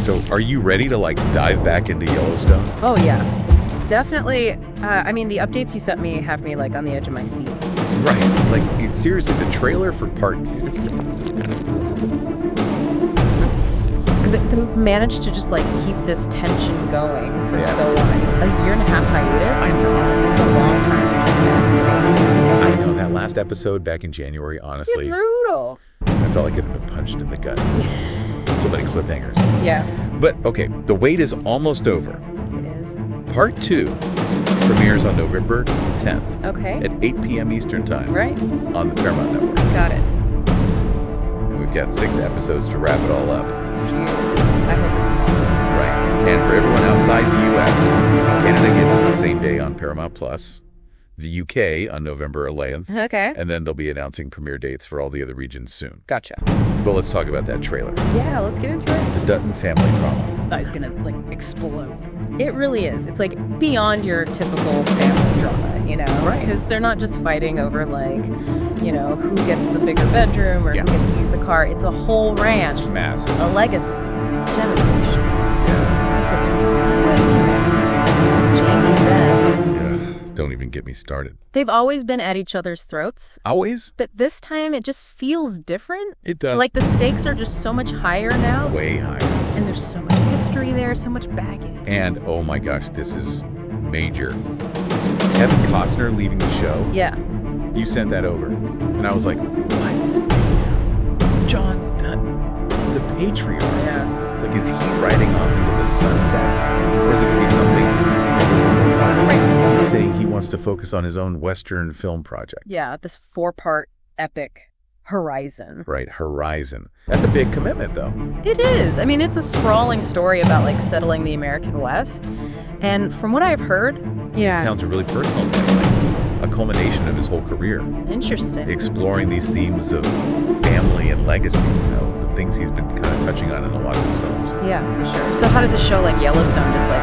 So are you ready to, like, dive back into Yellowstone? Oh, yeah. Definitely. I mean, the updates you sent me have me, like, on the edge of my seat. Right. Like, it's seriously, the trailer for part 2. They managed to just, like, keep this tension going for so long. A year and a half hiatus? I know. It's a long time. I know. That last episode back in January, honestly, It's brutal. I felt like it had been punched in the gut. So many cliffhangers. Yeah, But, okay, the wait is almost over. it is. Part 2 premieres on November 10th Okay. at 8 p.m. Eastern Time Right. on the Paramount Network. Got it. And we've got 6 episodes to wrap it all up. Phew. I hope it's enough. Right. And for everyone outside the U.S., Canada gets it the same day on Paramount Plus, the U.K. on November 11th, Okay. and then they'll be announcing premiere dates for all the other regions soon. Gotcha. But let's talk about that trailer. Yeah, let's get into it. The Dutton family drama. It's gonna, like, explode. It really is. It's, like, beyond your typical family drama, you know? Right. Because they're not just fighting over, like, you know, who gets the bigger bedroom or who gets to use the car. It's a whole ranch. It's massive. A legacy. Generations. Yeah. Jamie and Beth. Ugh, don't even get me started. They've always been at each other's throats. Always? But this time, it just feels different. It does. Like, the stakes are just so much higher now. Way higher. And there's so much history there, so much baggage. And, oh my gosh, this is major. Kevin Costner leaving the show. Yeah. You sent that over. And I was like, what? John Dutton, the patriarch. Yeah. Like, is he riding off into the sunset? Or is it going to be something more fun? Right. He's saying he wants to focus on his own Western film project. Yeah, this 4-part epic Horizon. Right, Horizon. That's a big commitment, though. It is. I mean, it's a sprawling story about, like, settling the American West. And from what I've heard, It sounds really personal to him, like a culmination of his whole career. Interesting. Exploring these themes of family and legacy, you know, the things he's been kind of touching on in a lot of his films. Yeah, for sure. So how does a show like Yellowstone just, like,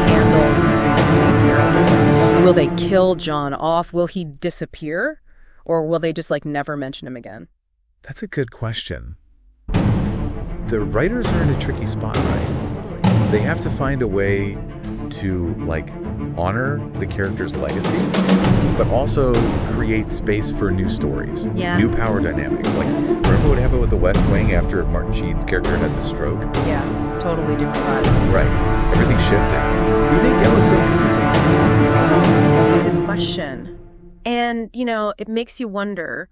handle losing its main character? Will they kill John off? Will he disappear? Or will they just, like, never mention him again? That's a good question. The writers are in a tricky spot, right? They have to find a way to, like, honor the character's legacy, but also create space for new stories, new power dynamics. Like, remember what happened with The West Wing after Martin Sheen's character had the stroke? Yeah, totally different vibe. Right. Everything shifted. Do you think Yellowstone can do something? That's a good question. And, you know, it makes you wonder,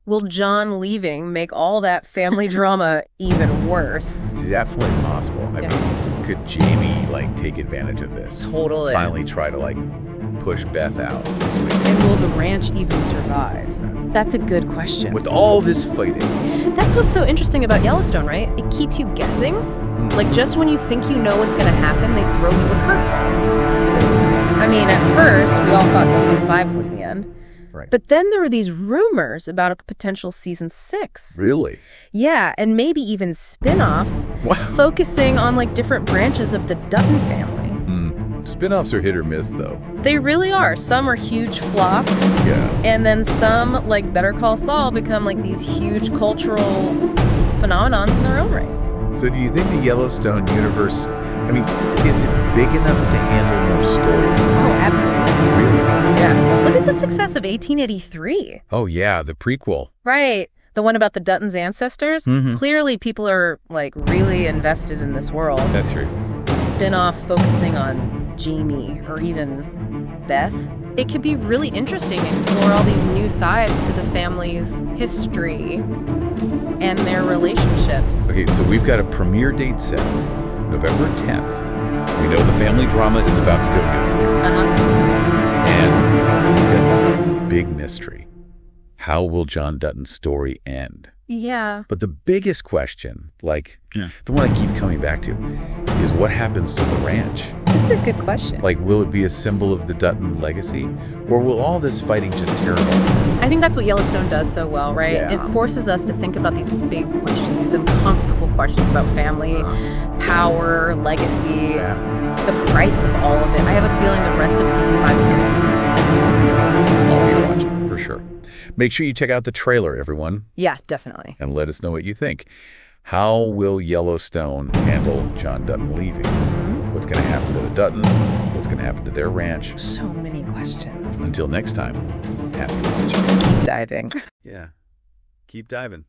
will John leaving make all that family drama even worse? It's definitely possible. I mean, could Jamie, like, take advantage of this? Totally. Finally try to, like, push Beth out. And will the ranch even survive? That's a good question. With all this fighting. That's what's so interesting about Yellowstone, right? It keeps you guessing. Like, just when you think you know what's going to happen, they throw you a curveball. I mean, at first, we all thought season 5 was the end. Right. But then there were these rumors about a potential season 6. Really? Yeah, and maybe even spin-offs Wow. focusing on, like, different branches of the Dutton family. Spin-offs are hit or miss, though. They really are. Some are huge flops. Yeah. And then some, like Better Call Saul, become, like, these huge cultural phenomenons in their own right. So do you think the Yellowstone universe, I mean, is it big enough to handle more stories? Oh, absolutely. Really? Yeah. Look at the success of 1883. Oh, yeah, the prequel. Right. The one about the Dutton's ancestors. Mhm. Clearly, people are, like, really invested in this world. That's right. A spin-off focusing on Jamie or even Beth. It could be really interesting to explore all these new sides to the family's history and their relationships. Okay, so we've got a premiere date set, November 10th. We know the family drama is about to go nuclear. And we've got this big mystery. How will John Dutton's story end? Yeah. But the biggest question, like, the one I keep coming back to, is what happens to the ranch? That's a good question. Like, will it be a symbol of the Dutton legacy? Or will all this fighting just tear it apart? I think that's what Yellowstone does so well, right? Yeah. It forces us to think about these big questions, these uncomfortable questions about family, power, legacy, the price of all of it. I have a feeling the rest of season 5 is going to be intense. I'll be watching, for sure. Make sure you check out the trailer, everyone, Yeah, definitely. and let us know what you think. How will Yellowstone handle John Dutton leaving? What's going to happen to the Duttons? What's going to happen to their ranch? So many questions. Until next time, happy watching. Keep diving. Yeah, keep diving.